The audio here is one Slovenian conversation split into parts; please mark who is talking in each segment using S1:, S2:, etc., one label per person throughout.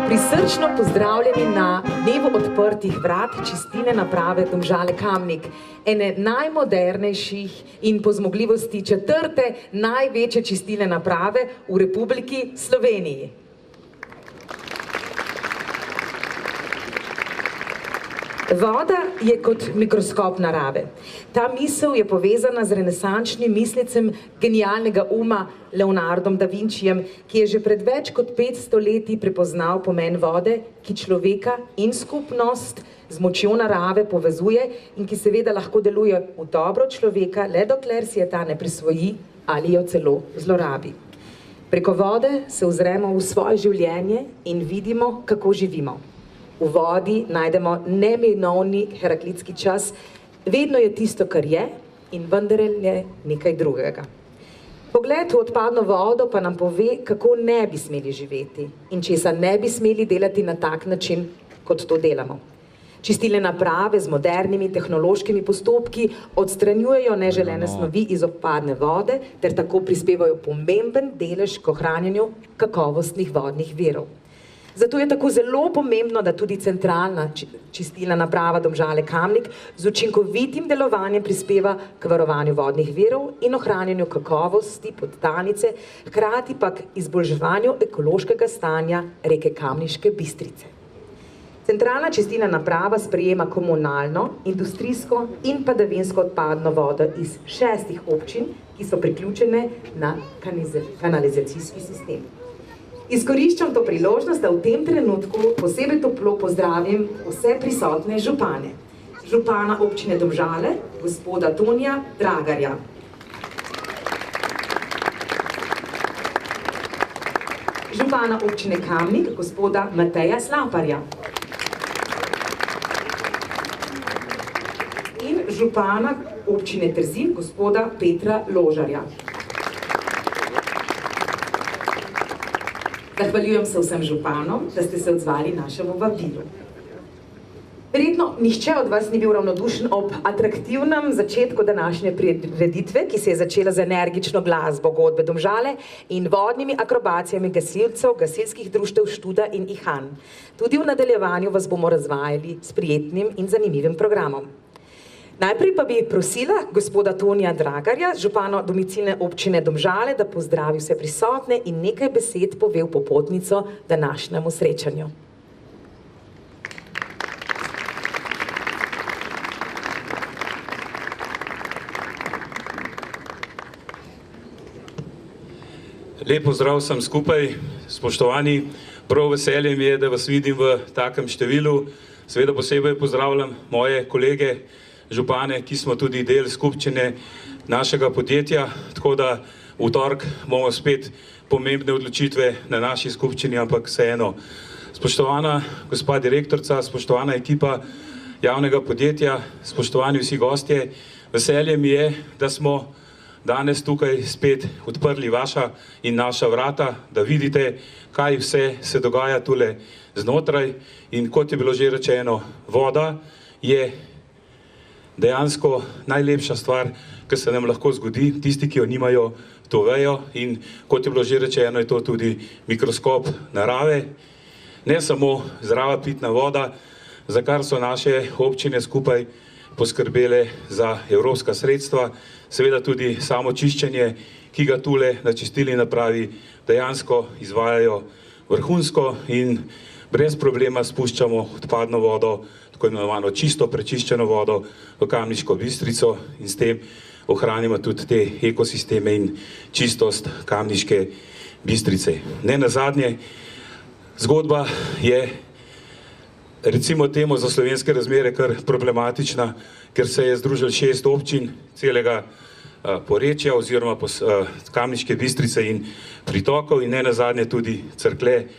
S1: Prisrčno pozdravljeni na dnevu odprtih vrat čistilne naprave Domžale Kamnik, ene najmodernejših in po zmogljivosti četrte največje čistilne naprave v Republiki Sloveniji. Voda je kot mikroskop narave. Ta misel je povezana z renesančnim mislecem genialnega uma Leonardom da Vincijem, ki je že pred več kot 500 leti prepoznal pomen vode, ki človeka in skupnost z močjo narave povezuje in ki seveda lahko deluje v dobro človeka, le dokler si je ta ne prisvoji ali jo celo zlorabi. Preko vode se ozremo v svoje življenje in vidimo, kako živimo. V vodi najdemo neminovni heraklitski čas, vedno je tisto, kar je, in vendar je nekaj drugega. Pogled v odpadno vodo pa nam pove, kako ne bi smeli živeti in česa ne bi smeli delati na tak način, kot to delamo. Čistilne naprave z modernimi tehnološkimi postopki odstranjujejo neželene snovi iz odpadne vode ter tako prispevajo pomemben delež k ohranjanju kakovostnih vodnih virov. Zato je tako zelo pomembno, da tudi centralna čistilna naprava Domžale Kamnik z učinkovitim delovanjem prispeva k varovanju vodnih virov in ohranjanju kakovosti podtalnice, hkrati pa k izboljševanju ekološkega stanja reke Kamniške Bistrice. Centralna čistilna naprava sprejema komunalno, industrijsko in padavinsko odpadno vodo iz 6 občin, ki so priključene na kanalizacijski sistem. Izkoriščam to priložnost, da v tem trenutku posebej toplo pozdravim vse prisotne župane. Župana občine Domžale, gospoda Tonija Dragarja. Župana občine Kamnik, gospoda Mateja Slaparja. In župana občine Trzin, gospoda Petra Ložarja. Zahvaljujem se vsem županom, da ste se odzvali našemu vabilu. Verjetno nihče od vas ni bil ravnodušen ob atraktivnem začetku današnje prireditve, ki se je začela z energično glasbo godbe Domžale in vodnimi akrobacijami gasilcev, gasilskih društev Študa in Ihan. Tudi v nadaljevanju vas bomo razvajali s prijetnim in zanimivim programom. Najprej pa bi prosila gospoda Tonija Dragarja, župana domicilne občine Domžale, da pozdravi vse prisotne in nekaj besed pove v popotnico današnjemu srečanju.
S2: Lep pozdrav vsem skupaj, spoštovani. Prav veselje mi je, da vas vidim v takem številu. Seveda posebej pozdravljam moje kolege, župane, ki smo tudi del skupščine našega podjetja, tako da v torek bomo spet pomembne odločitve na naši skupščini, ampak vseeno. Spoštovana gospa direktorica, spoštovana ekipa javnega podjetja, spoštovani vsi gostje, veselje mi je, da smo danes tukaj spet odprli vaša in naša vrata, da vidite, kaj vse se dogaja tule znotraj in kot je bilo že rečeno, voda je dejansko najlepša stvar, ki se nam lahko zgodi, tisti, ki jo nimajo, to vejo in kot je bilo že rečeno, je to tudi mikroskop narave, ne samo zdrava pitna voda, za kar so naše občine skupaj poskrbele za evropska sredstva, seveda tudi samo čiščenje, ki ga tule na čistilni napravi dejansko izvajajo vrhunsko in brez problema spuščamo odpadno vodo, tako imenovano čisto prečiščeno vodo v Kamniško Bistrico in s tem ohranimo tudi te ekosisteme in čistost Kamniške Bistrice. Ne nazadnje, zgodba je recimo temu za slovenske razmere kar problematična, ker se je združilo 6 občin celega porečja oziroma Kamniške Bistrice in pritokov in ne nazadnje tudi Cerklje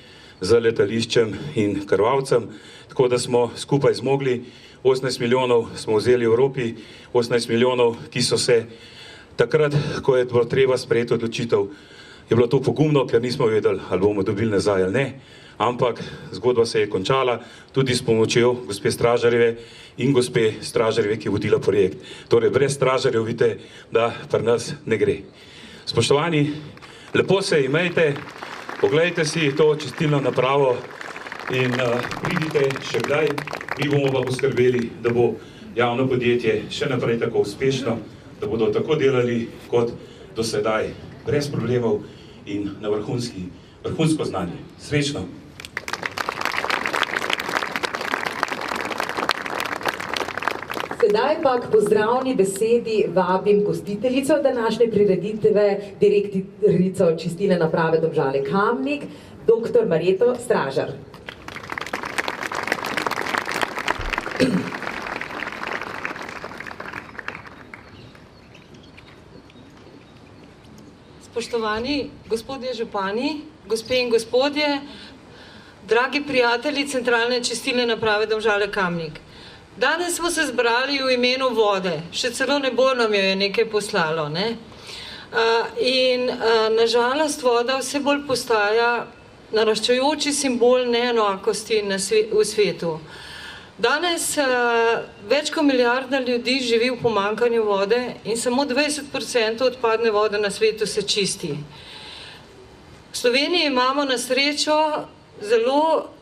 S2: z letališčem in Krvavcem, tako da smo skupaj zmogli, 18 milijonov smo vzeli v Evropi, 18 milijonov, ki so se takrat, ko je bilo treba sprejeti odločitev, je bilo to pogumno, ker nismo vedeli, ali bomo dobili nazaj ali ne, ampak zgodba se je končala tudi s pomočjo gospe Stražarjeve in gospe Stražarjeve, ki je vodila projekt. Torej, brez Stražarjev vidite, da pri nas ne gre. Spoštovani, lepo se imejte, poglejte si to čistilno napravo, in pridite še kdaj, mi bomo pa poskrbeli, da bo javno podjetje še naprej tako uspešno, da bodo tako delali kot do sedaj, brez problemov in na vrhunsko znanje. Srečno!
S1: Sedaj pa k pozdravni besedi vabim gostiteljico današnje prireditve, direktorico čistilne naprave Domžale Kamnik, dr. Marjeto Stražar.
S3: Spoštovani gospodje župani, gospe in gospodje, dragi prijatelji Centralne čistilne naprave Domžale Kamnik. Danes smo se zbrali v imenu vode, še celo nebo nam jo je nekaj poslalo, ne? In nažalost voda vse bolj postaja naraščajoči simbol neenakosti v svetu. Danes več kot milijarda ljudi živi v pomanjkanju vode in samo 20% odpadne vode na svetu se čisti. V Sloveniji imamo na srečo zelo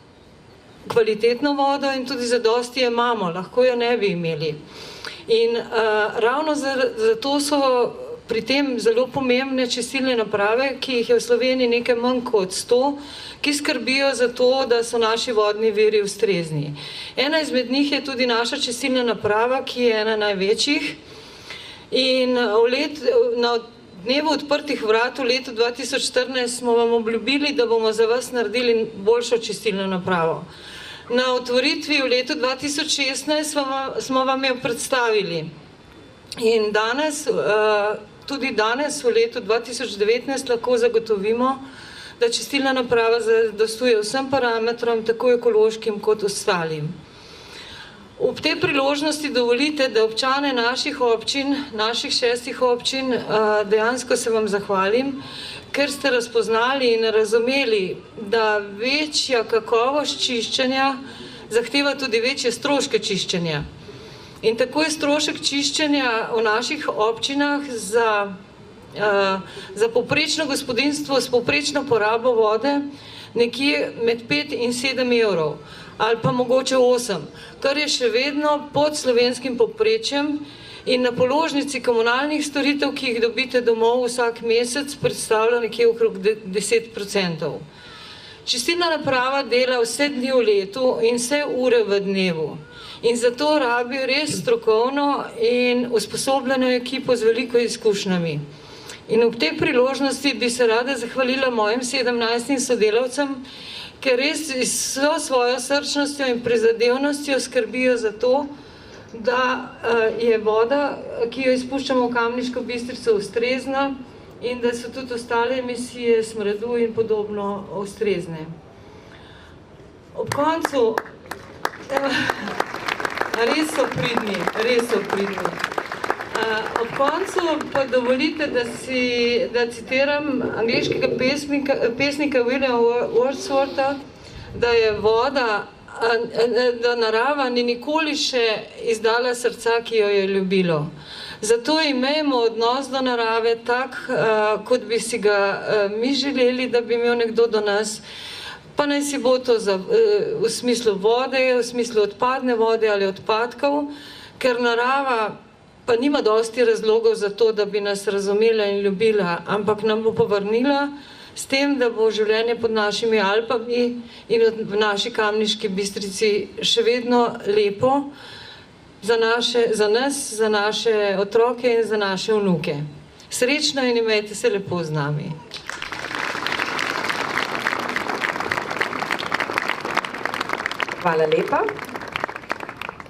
S3: kvalitetno vodo in tudi zadosti je imamo, lahko jo ne bi imeli. In ravno zato so pri tem zelo pomembne čistilne naprave, ki jih je v Sloveniji nekaj manj kot 100, ki skrbijo za to, da so naši vodni viri ustrezni. Ena izmed njih je tudi naša čistilna naprava, ki je ena največjih. In na dnevu odprtih vrat v letu 2014 smo vam obljubili, da bomo za vas naredili boljšo čistilno napravo. Na otvoritvi v letu 2016 smo vam jo predstavili in tudi danes v letu 2019 lahko zagotovimo, da čistilna naprava zadostuje vsem parametrom, tako ekološkim kot ostalim. Ob tej priložnosti dovolite, da občane naših občin, naših 6 občin, dejansko se vam zahvalim, ker ste razpoznali in razumeli, da večja kakovost čiščenja zahteva tudi večje stroške čiščenja. In tako je strošek čiščenja v naših občinah za povprečno gospodinjstvo s povprečno porabo vode nekje med 5 in 7 evrov, ali pa mogoče 8, kar je še vedno pod slovenskim povprečjem. In na položnici komunalnih storitev, ki jih dobite domov vsak mesec, predstavlja nekje okrog 10%. Čistilna naprava dela vse dni v letu in vse ure v dnevu. In zato rabi res strokovno in usposobljeno ekipo z veliko izkušnjami. In ob tej priložnosti bi se rada zahvalila mojim 17 sodelavcem, ker res s svojo srčnostjo in prizadevnostjo skrbijo za to, da je voda, ki jo izpuščamo v Kamniško Bistrico, ustrezna in da so tudi ostale emisije smradu in podobno ustrezne. Ob koncu, res so pridni. Ob koncu pa dovolite, da citiram angleškega pesnika Williama Wordswortha, da je voda, da narava ni nikoli še izdala srca, ki jo je ljubilo. Zato imejmo odnos do narave tak, kot bi si ga mi želeli, da bi imel nekdo do nas, pa naj si bo to v smislu vode, v smislu odpadne vode ali odpadkov, ker narava pa nima dosti razlogov za to, da bi nas razumela in ljubila, ampak nam bo povrnila s tem, da bo življenje pod našimi Alpami in v naši Kamniški Bistrici še vedno lepo za nas, za naše otroke in za naše vnuke. Srečno in imejte se lepo z nami.
S1: Hvala lepa.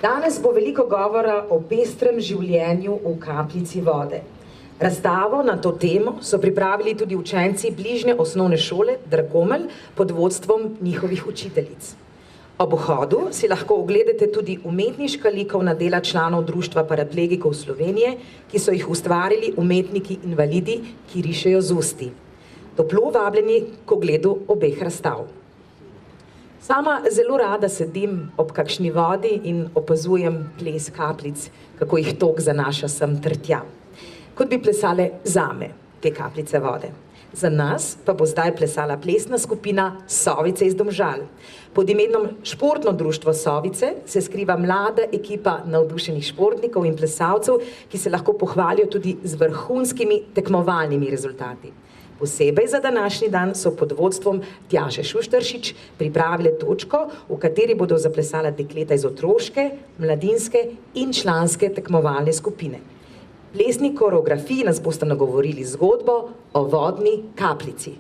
S1: Danes bo veliko govora o pestrem življenju v kapljici vode. Razstavo na to temo so pripravili tudi učenci bližnje osnovne šole Dragomelj pod vodstvom njihovih učiteljic. Ob vhodu si lahko ogledate tudi umetniška likovna dela članov Društva paraplegikov Slovenije, ki so jih ustvarili umetniki invalidi, ki rišejo z usti. Toplo vabljeni k ogledu obeh razstav. Sama zelo rada sedim ob kakšni vodi in opazujem ples kapljic, kako jih tok zanaša sem ter tja. Kot bi plesale zame te kapljice vode. Za nas pa bo zdaj plesala plesna skupina Sovice iz Domžal. Pod imenom Športno društvo Sovice se skriva mlada ekipa navdušenih športnikov in plesalcev, ki se lahko pohvalijo tudi z vrhunskimi tekmovalnimi rezultati. Posebej za današnji dan so pod vodstvom Tjaše Šuštaršič pripravile točko, v kateri bodo zaplesala dekleta iz otroške, mladinske in članske tekmovalne skupine. Plesni koreografiji nas boste nagovorili zgodbo o vodni kapljici.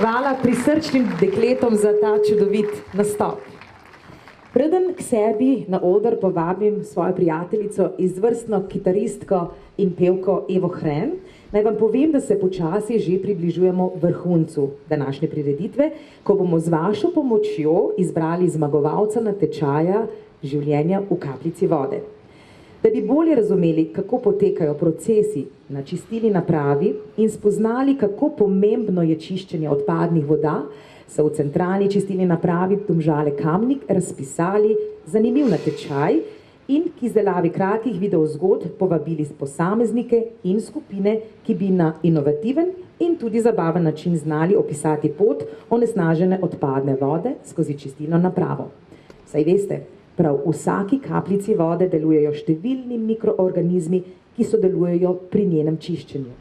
S4: Hvala prisrčnim dekletom za ta čudovit nastop. Preden k sebi na oder povabim svojo prijateljico, izvrstno kitaristko in pevko Evo Hren, naj vam povem, da se počasi že približujemo vrhuncu današnje prireditve, ko bomo z vašo pomočjo izbrali zmagovalca natečaja življenja v kapljici vode. Da bi bolje razumeli, kako potekajo procesi na čistilni napravi in spoznali, kako pomembno je čiščenje odpadnih voda, so v centralni čistilni napravi Domžale Kamnik razpisali zanimiv natečaj in k izdelavi kratkih videozgodb povabili posameznike in skupine, ki bi na inovativen in tudi zabaven način znali opisati pot onesnažene odpadne vode skozi čistilno napravo. Saj veste, prav v vsaki kapljici vode delujejo številni mikroorganizmi, ki sodelujejo pri njenem čiščenju.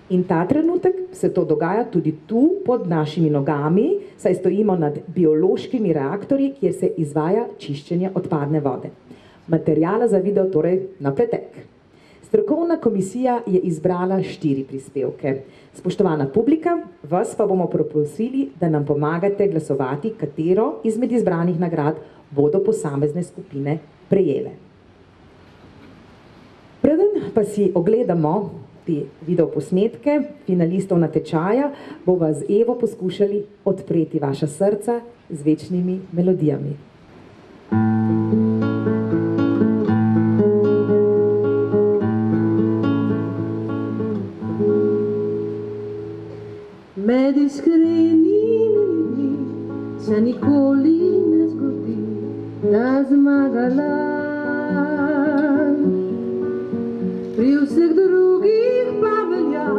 S4: In ta trenutek se to dogaja tudi tu pod našimi nogami, saj stojimo nad biološkimi reaktorji, kjer se izvaja čiščenje odpadne vode. Materijala za video torej na pretek. Strokovna komisija je izbrala 4 prispevke. Spoštovana publika, vas pa bomo prosili, da nam pomagate glasovati, katero izmed izbranih nagrad bodo posamezne skupine prejele. Preden pa si ogledamo te videoposnetke finalistov natečaja, bova z Evo poskušali odpreti vaša srca z večnimi melodijami.
S5: Med iskrenimi ljudmi se nikoli ne zgodi, da zmaga laž. Pri vseh drugih pa velja,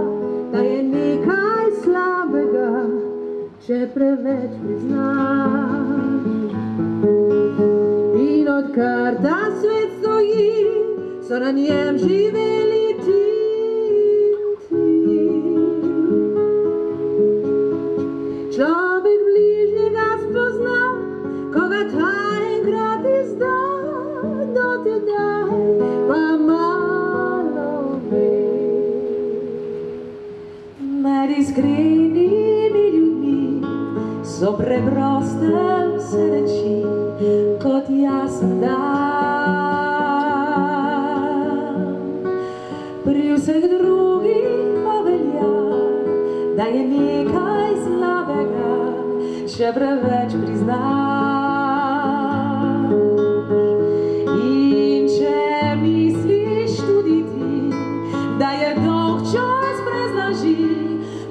S5: da je nekaj slabega, če preveč priznaš. In odkar ta svet stoji, so na njem živeli ti. Človek bližnjega spozna, ko ga ta enkrat izda, do tedaj pa malo ve. Med iskrenimi ljudmi so preproste vse reči, kot jasen dan. Pri vseh drugih pa velja, da je nekaj slabega, še preveč priznaš. In če misliš tudi ti, da je dolg čas brez laži,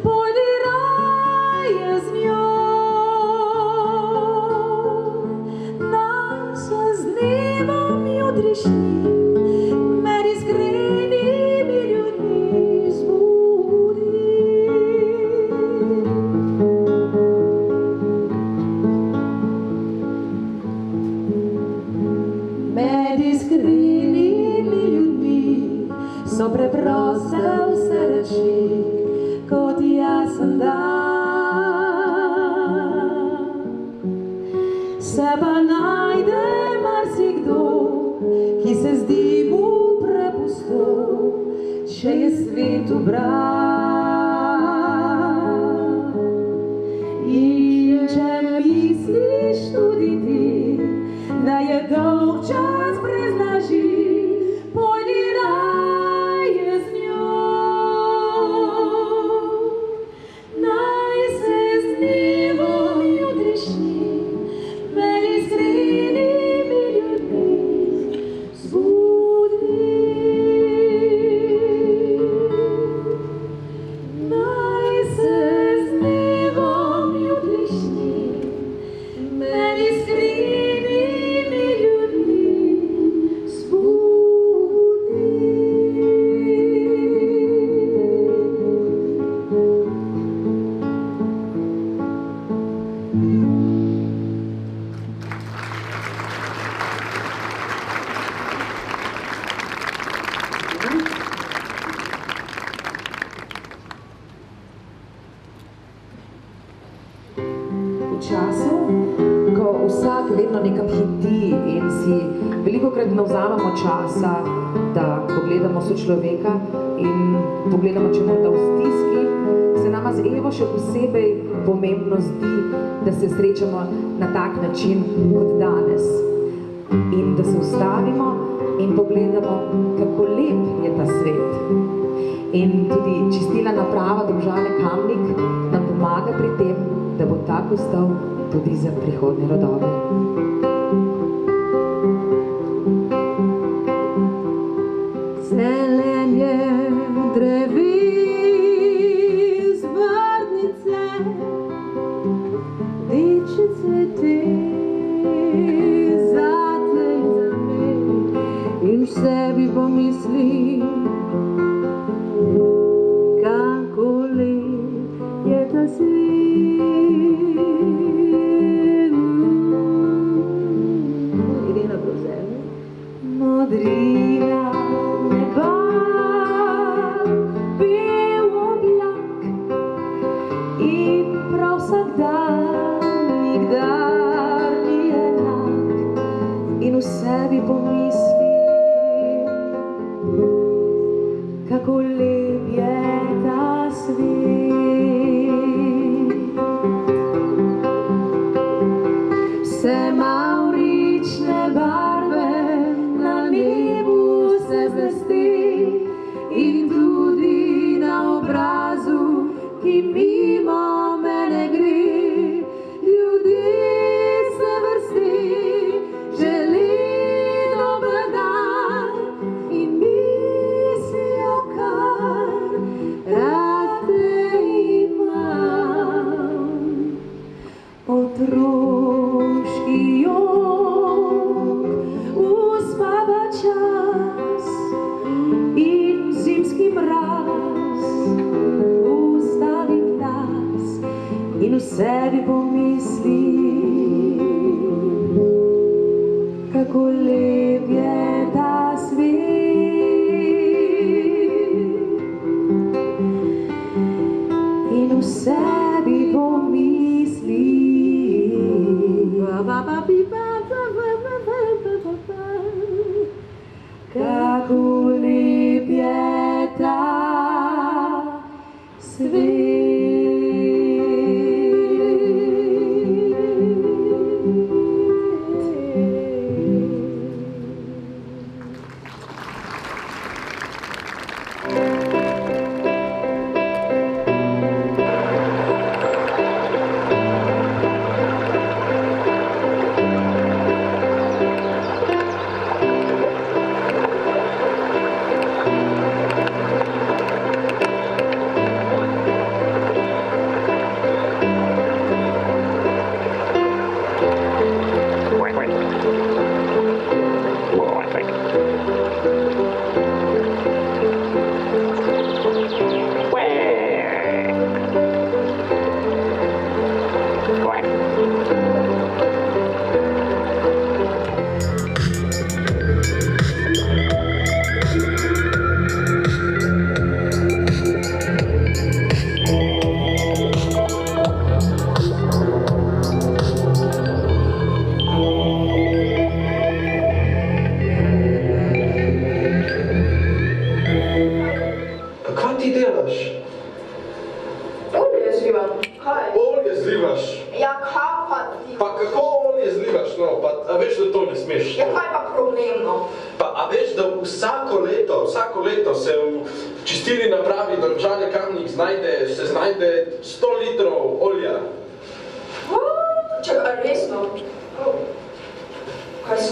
S5: pojdi raje z njo. Naj se z dnevom jutrišnjim med iskrenimi ljudmi zbudi. Med iskrenimi ljudmi so preproste vse reči, kot jasen dan. Se pa najde marsikdo, ki se zdi mu prepusto, če je svet ubran. In če misliš tudi ti, da je dolg čas brez laži, pojdi raje z njo. Naj se z dnevom jutrišnjim med iskrenimi ljudmi zbudi. Naj se z dnevom jutrišnjim med iskrenimi ljudmi zbudi.
S1: V času, ko vsak vedno nekam hiti in si velikokrat ne vzamemo časa, da pogledamo sočloveka in pogledamo, če morda v stiski, se nama z Evo še posebej pomembno zdi, da se srečamo na tak način kot danes. In da se ustavimo in pogledamo, kako lep je ta svet. In tudi čistila naprava Domžale Kamnik nam pomaga pri tem, da bo tak ostal tudi za prihodnje rodove.
S5: Zelenje dreves, vrtnice, rdeče cvete, zate in za me. In v sebi pomislim, kako lep je ta svet. Irena Brozelj. Modrina neba, bel oblak. kako lep je ta svet. Vse mavrične barve na nebu se zlesti in tudi na obrazu, ki mimo mene gre. Ljudi se vrsti, želi dober dan in mislijo, kar rad te imam. Otroški jok uspava čas in zimski mraz ustavi glas in v sebi pomisli, kako lep je ta svet. In v sebi pomisli, kako lep je ta svet.
S6: Vsako leto se v čistilni napravi Domžale Kamnik se znajde 100 litrov olja.
S7: Čakaj, resno?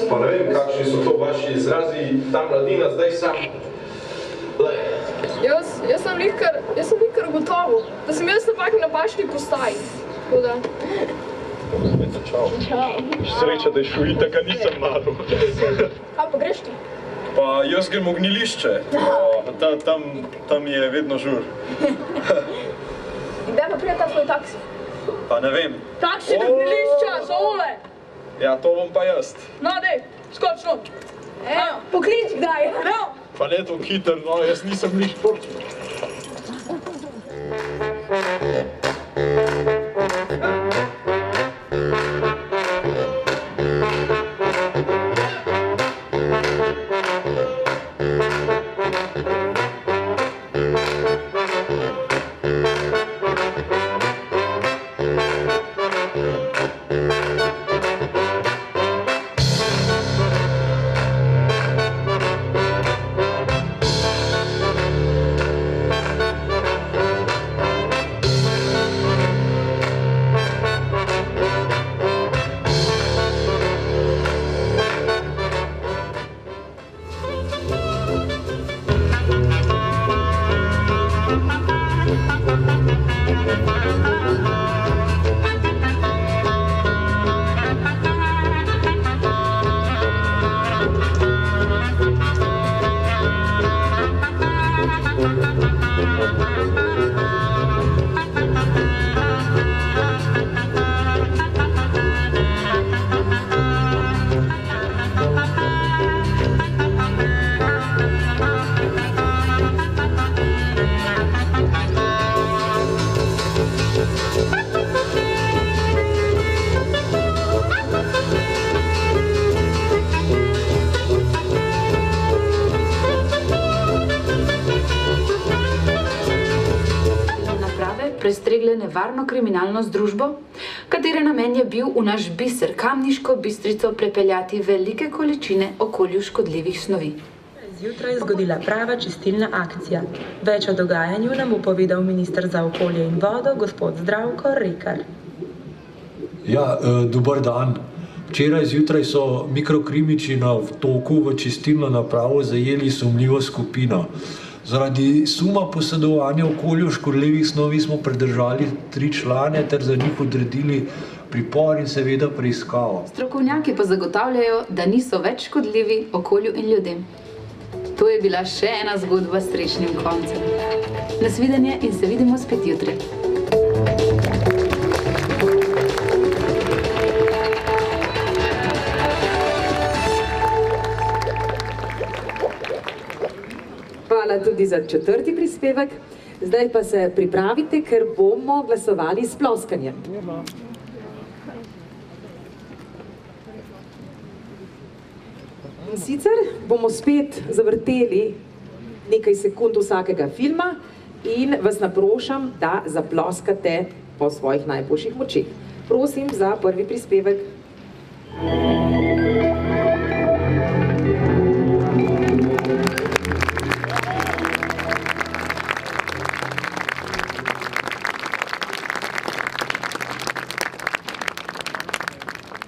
S6: Pa ne vem, kakšni so to vaši izrazi, ta mladina zdaj sam.
S7: Jaz sem likar gotovo, da sem jaz napak na pašni postaji.
S6: Čau. Sreča, da je šuita, ka nisem malo.
S7: Kaj pa greš ti?
S6: Pa jaz grem v gnilišče, tam je vedno žur.
S7: In kdaj pa prije ta tvoj taksi?
S6: Pa ne vem.
S7: Taksi do gnilišča, za ole!
S6: Ja, to bom pa jaz.
S7: No, dej, skoč not. Poklič kdaj, no?
S6: Pa ne to hiter, no, jaz nisem nič športnik.
S8: prestregle nevarno kriminalno združbo, katere namen je bil v naš biser Kamniško Bistrico prepeljati velike količine okolju škodljivih snovi.
S9: Zjutraj je zgodila prava čistilna akcija. Več o dogajanju nam bo povedal minister za okolje in vodo, gospod Zdravko Rekar.
S10: Ja, dober dan. Včeraj zjutraj so mikrokrimiči na vtoku v čistilno napravo zajeli sumljivo skupino. Zaradi suma posedovanja okolju škodljivih snovi smo pridržali 3 člane ter za njih odredili pripor in seveda preiskavo.
S8: Strokovnjaki pa zagotavljajo, da niso več škodljivi okolju in ljudem. To je bila še ena zgodba s srečnim koncem. Nasvidenje in se vidimo spet jutri.
S4: Hvala tudi za 4. prispevek. Zdaj pa se pripravite, ker bomo glasovali s ploskanjem. In sicer bomo spet zavrteli nekaj sekund vsakega filma in vas naprošam, da zaploskate po svojih najboljših močeh. Prosim za prvi prispevek.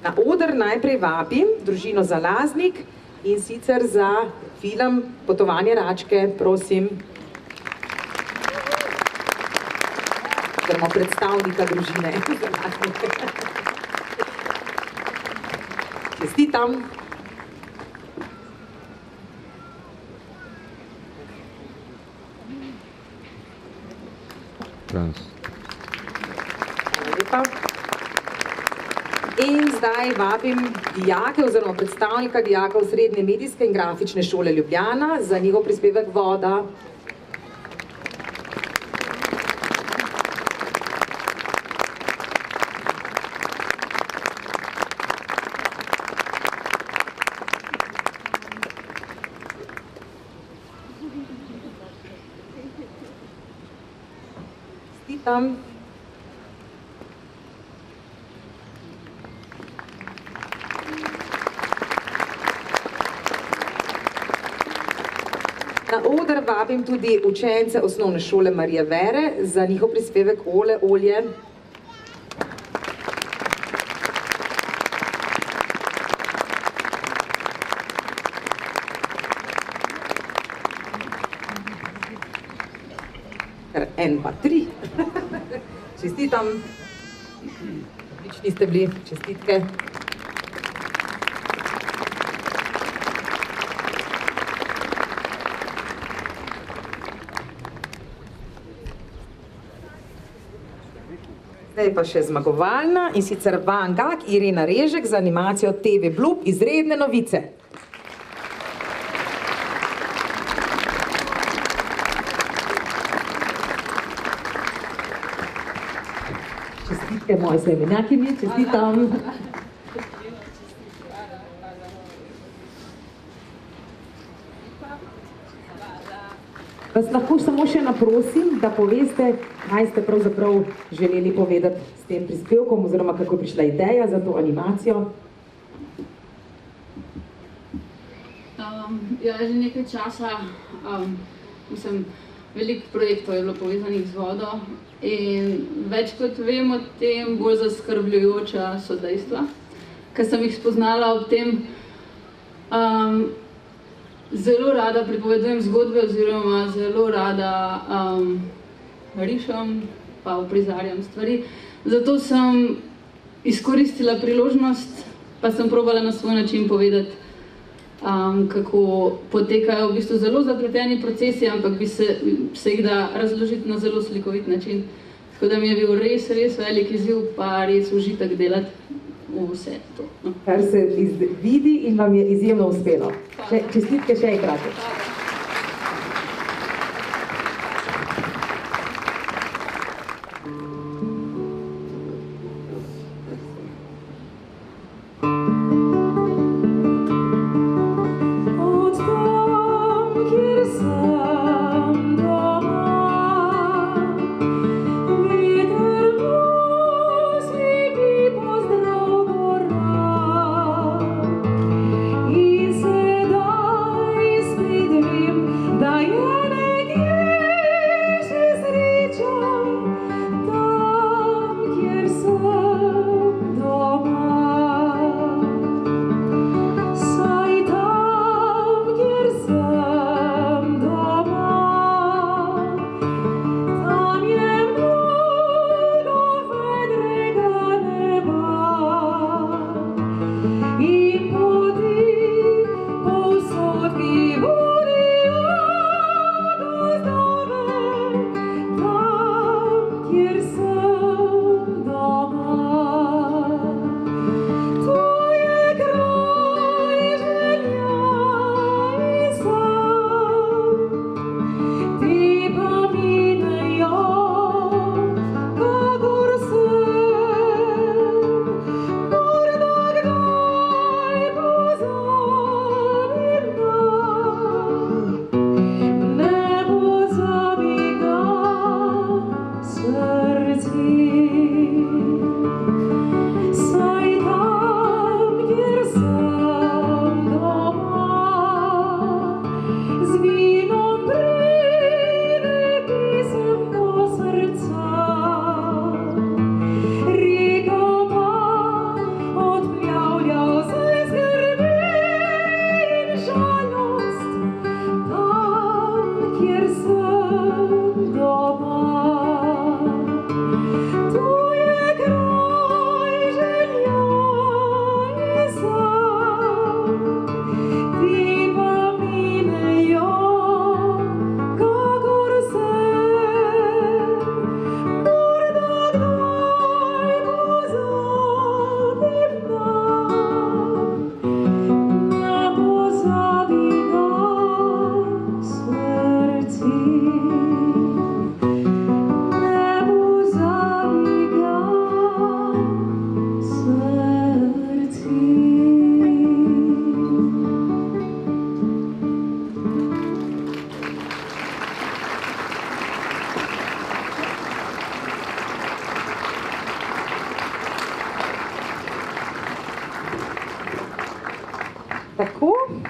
S4: Na oder najprej vabim družino Zalaznik in sicer za film Potovanje Račke, prosim. Gremo predstavnika družine Zalaznik. Čestitam. Hvala lepa. In zdaj vabim dijake oziroma predstavnika dijakov Srednje medijske in grafične šole Ljubljana za njihov prispevek Voda. Stitam. Na oder vabim tudi učence osnovne šole Marije Vere za njihov prispevek Ole, olje. En, pa, 3. Čestitam. Odlični ste bili, čestitke. Zdaj pa še zmagovalna in sicer Van Gogh, Irena Režek za animacijo TV Blub, Izredne novice. Čestitke moje soimenjakinji, čestitam. Vas lahko samo še naprosim, da poveste, kaj ste pravzaprav želeli povedati s tem prispevkom oziroma kako je prišla ideja za to animacijo?
S11: Ja, že nekaj časa, veliko projektov je bilo povezanih z vodo in več kot vem o tem, bolj zaskrbljujoča so dejstva, ker sem jih spoznala ob tem, zelo rada pripovedujem zgodbe oziroma zelo rada rišem pa uprizarjam stvari. Zato sem izkoristila priložnost, pa sem probala na svoj način povedati, kako potekajo v bistvu zelo zapleteni procesi, ampak bi se jih da razložiti na zelo slikovit način. Tako da mi je bil res, res velik izziv, pa res užitek delati vse to.
S4: Kar se vidi in vam je izjemno uspelo. Čestitke še enkrat.
S5: Kjer sem doma,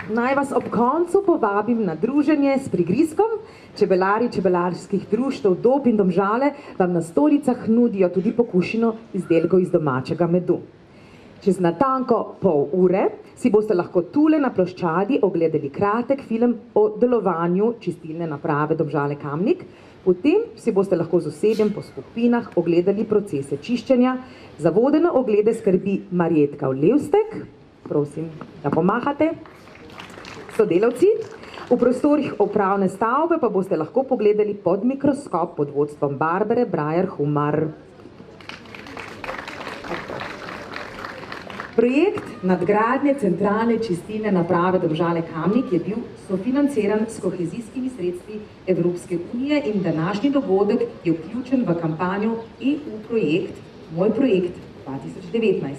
S4: naj vas ob koncu povabim na druženje s prigrizkom. Čebelari čebelarskih društev Dob in Domžale vam na stolicah nudijo tudi pokušino izdelkov iz domačega medu. Čez natanko pol ure si boste lahko tule na ploščadi ogledali kratek film o delovanju čistilne naprave Domžale Kamnik. Potem si boste lahko z osebjem po skupinah ogledali procese čiščenja. Za vodene oglede skrbi Marjetka Levstek. Prosim, da pomahate. Sodelavci, v prostorih upravne stavbe pa boste lahko pogledali pod mikroskop pod vodstvom Barbare Brajer-Humar. Projekt nadgradnje centralne čistilne naprave Domžale Kamnik je bil sofinanciran s kohezijskimi sredstvi Evropske unije in današnji dogodek je vključen v kampanjo EU projekt Moj projekt 2019,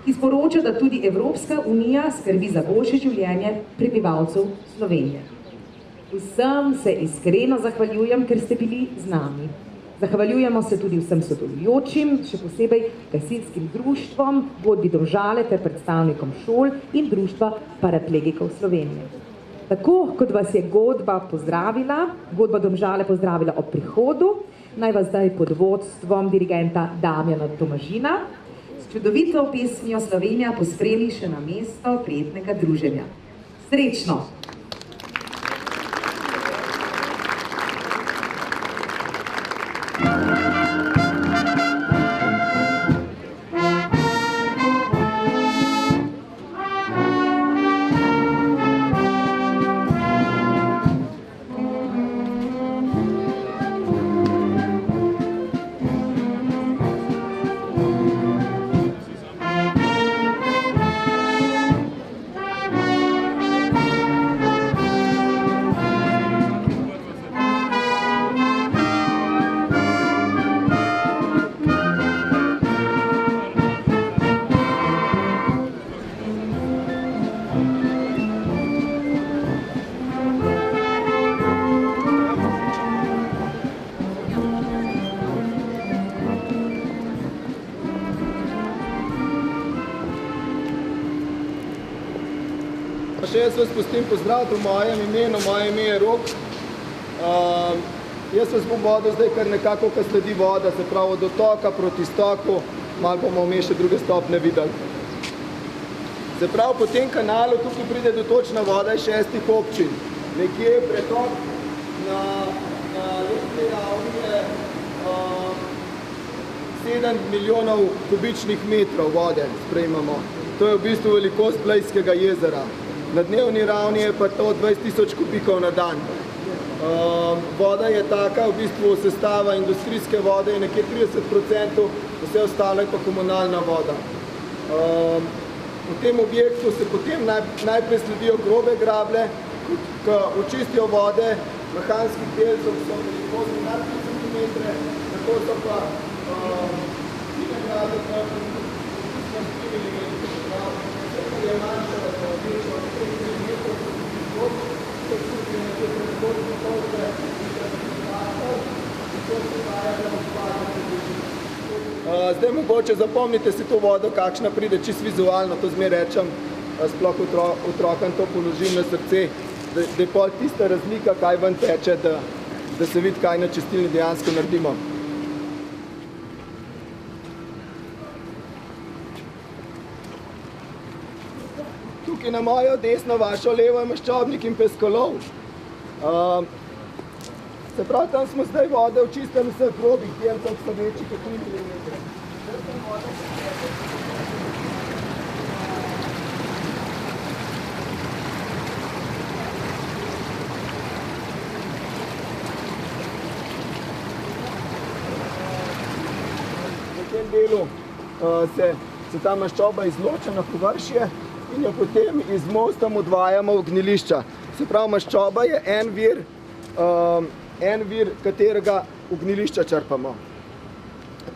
S4: ki sporoča, da tudi Evropska unija skrbi za boljše življenje prebivalcev Slovenije. Vsem se iskreno zahvaljujem, ker ste bili z nami. Zahvaljujemo se tudi vsem sodelujočim, še posebej gasilskim društvom, godbi Domžale ter predstavnikom šol in društva paraplegikov Slovenije. Tako kot vas je godba Domžale pozdravila ob prihodu, naj vas zdaj pod vodstvom dirigenta Damjana Tomažina s čudovito pesmijo Slovenija pospremi še na mesto prijetnega druženja. Srečno!
S12: Še jaz vas pustim pozdraviti v mojem imenu, moje ime je Rok. Jaz vas bom vodil zdaj kar nekako, ko sledi voda, se pravi od otoka proti stoku, malo bomo vmes še druge stopne videli. Se pravi, po tem kanalu tukaj pride do točna voda iz 6 občin. Nekje pretok na letni ravni je 7 milijonov kubičnih metrov vode sprejmemo. To je v bistvu velikost Blejskega jezera. Na dnevni ravni je pa to 20.000 kubikov na dan. Voda je taka, v bistvu sestava industrijske vode je nekje 30%, vse ostalo je pa komunalna voda. V tem objektu se potem najprej sledijo grobe grable, ko očistijo vode, mehanskih delcev so velikosti nad 3 cm, tako so pa fine grabe, je manjša večja od 3 cm, zdaj mogoče zapomnite si to vodo, kakšna pride čisto vizualno, to zmeraj rečem, sploh otrokom to položim na srce, da je pol tista razlika, kaj ven teče, da se vidi, kaj na čistilni dejansko naredimo. Tukaj na mojo desno, vašo levo je maščobnik in peskolov. Se pravi, tam smo zdaj vode očistili vseh grobih delcev, ki so večji kot 3 mm. V tem delu se ta maščoba izloča na površje in jo potem iz mostom odvajamo v gnilišča. Se pravi, maščoba je en vir, katerega v gnilišča črpamo.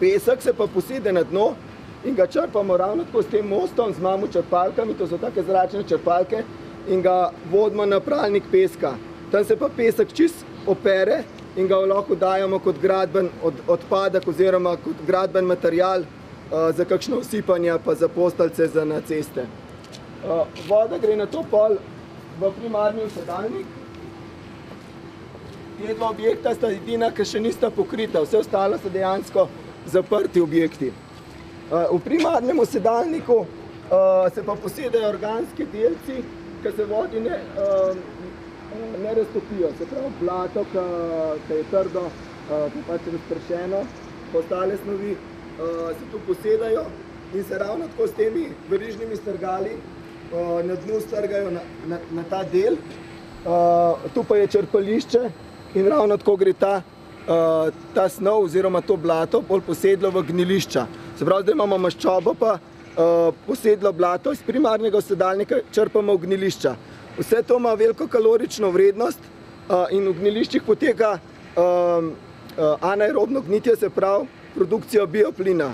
S12: Pesek se pa posede na dno in ga črpamo ravno tako s tem mostom, z mamo črpalkami, to so take zračne črpalke, in ga vodimo na pralnik peska. Tam se pa pesek čist opere in ga lahko dajemo kot gradben odpadek oziroma kot gradben material za kakšno usipanje pa za posteljce za na ceste. Voda gre na to pol v primarni usedalnik. Te dva objekta sta edina, ki še nista pokrita, vse ostalo so dejansko zaprti objekti. V primarnem usedalniku se pa posedajo organski delci, ki se vodi ne raztopijo, se pravi blato, ki je trdo, ki je pač razpršeno, ostale snovi se tu posedajo in se ravno tako s temi verižnimi strgali na dnu strgajo na ta del. Tu pa je črpališče in ravno tako gre ta snov oziroma to blato bolj posedlo v gnilišča. Se pravi, zdaj imamo maščobo pa posedlo blato iz primarnega usedalnika črpamo v gnilišča. Vse to ima veliko kalorično vrednost in v gniliščih poteka anaerobno gnitje, se pravi produkcija bioplina.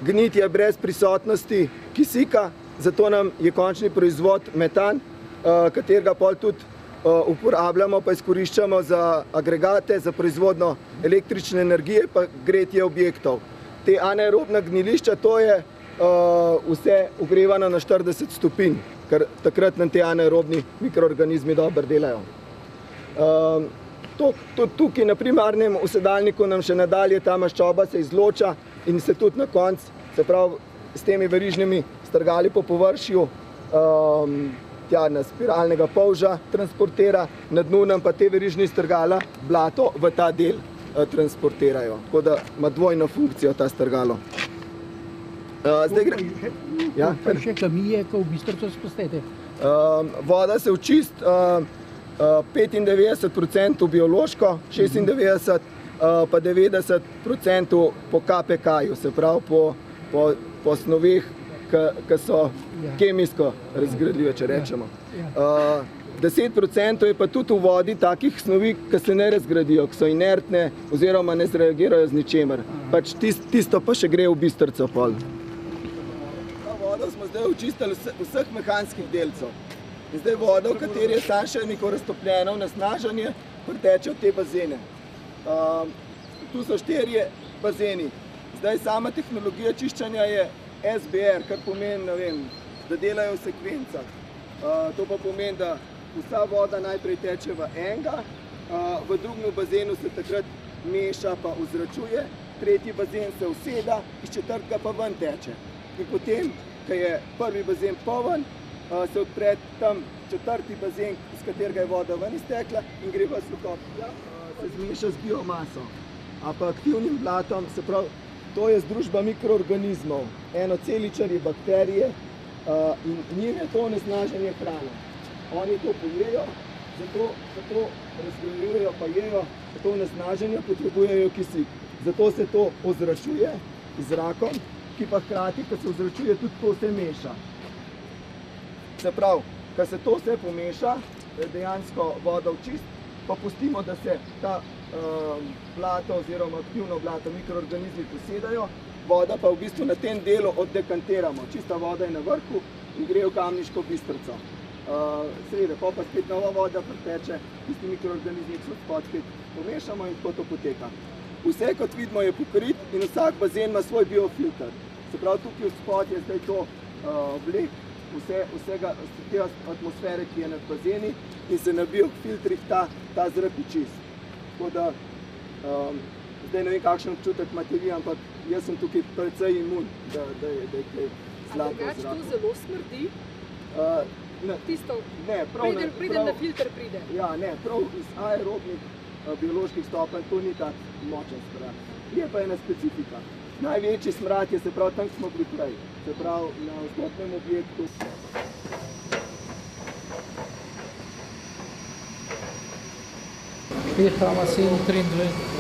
S12: Gnitje brez prisotnosti kisika, zato nam je končni proizvod metan, katerega pol tudi uporabljamo pa izkoriščamo za agregate, za proizvodno električne energije pa gretje objektov. Te anaerobna gnilišča, to je vse ogrevano na 40 stopinj, ker takrat nam te anaerobni mikroorganizmi dobro delajo. Tudi tukaj na primarnem usedalniku nam še nadalje ta maščoba se izloča in se tudi na koncu, se pravi, s temi verižnimi strgali po površju tja na spiralnega polža transportira, na dnu nam pa te verižni strgala blato v ta del transportirajo. Tako da ima dvojno funkcijo ta strgalo.
S13: Kaj še kamije, ko v Bistrico spustete?
S12: Voda se očisti 95% biološko, 96% pa 90% po KPK-ju, se pravi po snoveh, ki so kemijsko razgradljive, če rečemo. 10% je pa tudi v vodi takih snovi, ki se ne razgradijo, ki so inertne oziroma ne zreagirajo z ničemer. Pač tisto pa še gre v Bistrico pol. Ta vodo smo zdaj očistili vseh mehanskih delcev. In zdaj voda, v kateri je samo še neko raztopljeno onesnaženje, priteče v te bazene. Tu so 4 bazeni. Zdaj sama tehnologija čiščenja je SBR, kar pomeni, ne vem, da delajo v sekvencah. To pa pomeni, da vsa voda najprej teče v enega, v drugem bazenu se takrat meša pa ozračuje, tretji bazen se useda, iz četrtega pa ven teče. In potem, ko je prvi bazen poln, se odpre tam četrti bazen, iz katerega je voda ven iztekla in gre v sokop. Se zmeša z biomaso, a pa aktivnim blatom, se pravi, to je združba mikroorganizmov, enoceličarji, bakterije in njim je to onesnaženje hrane. Oni to pojejo, zato razgradljujejo pa jejo, zato onesnaženje potrebujejo kisik. Zato se to ozračuje z zrakom, ki pa hkrati, ko se ozračuje, tudi to se meša. Se pravi, ko se to vse pomeša, dejansko voda očist, pa pustimo, da se ta blato oziroma aktivno blato mikroorganizmi posedajo, voda pa v bistvu na tem delu oddekantiramo. Čista voda je na vrhu in gre v Kamniško Bistrico. Seveda, pa spet nova voda priteče, tisti mikroorganizmi so spod spet pomešamo in tako to poteka. Vse, kot vidimo, je pokrit in vsak bazen ima svoj biofilter. Se pravi, tukaj spod je zdaj to vlek vsega te atmosfere, ki je nad bazeni in se na biofiltrih ta zrak čist. Tako da, zdaj ne vem, kakšen občutek imate vi, ampak jaz sem tukaj precej imun, da je kaj slabo zraka.
S7: A drugače to zelo smrdi? Tisto, preden na filter pride?
S12: Ja, ne, prav iz aerobnih bioloških stopenj to ni tak močen smrad. Je pa ena specifika. Največji smrad je, se pravi, tam smo bili prej, se pravi, na vstopnem objektu.
S13: Petrama 723.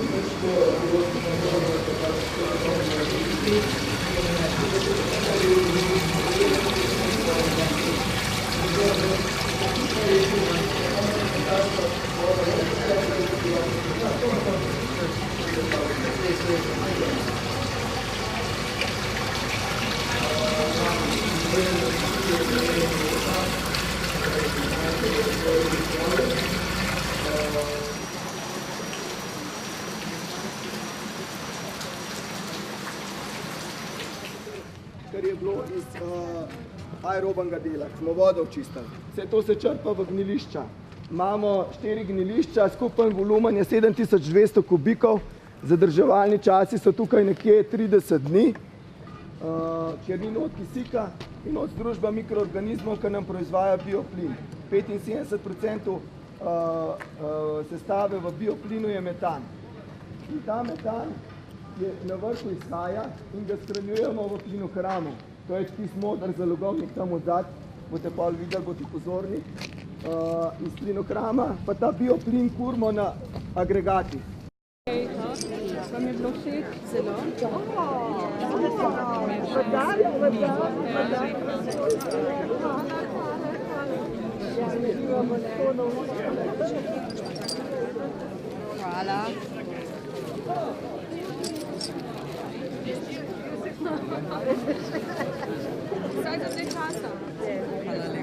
S12: Kar je bilo iz aerobnega dela, smo vodo očistili. Vse to se črpa v gnilišča. Imamo 4 gnilišča, skupen volumen je 7200 kubikov, zadrževalni časi so tukaj nekje 30 dni, ker ni not kisika in not združba mikroorganizmov, ki nam proizvaja bioplin. 75% sestave v bioplinu je metan. In ta metan je na vrhu izhaja in ga shranjujemo v plinohramu. To je tisti modr zalogovnik tam odzad, boste pa videli, boste pozorni. Iz plinohrama pa ta bioplin kurimo na agregatih.
S5: Vam je bilo všeč? Zelo. Hvala. Saj za te časa. Hvala lepa.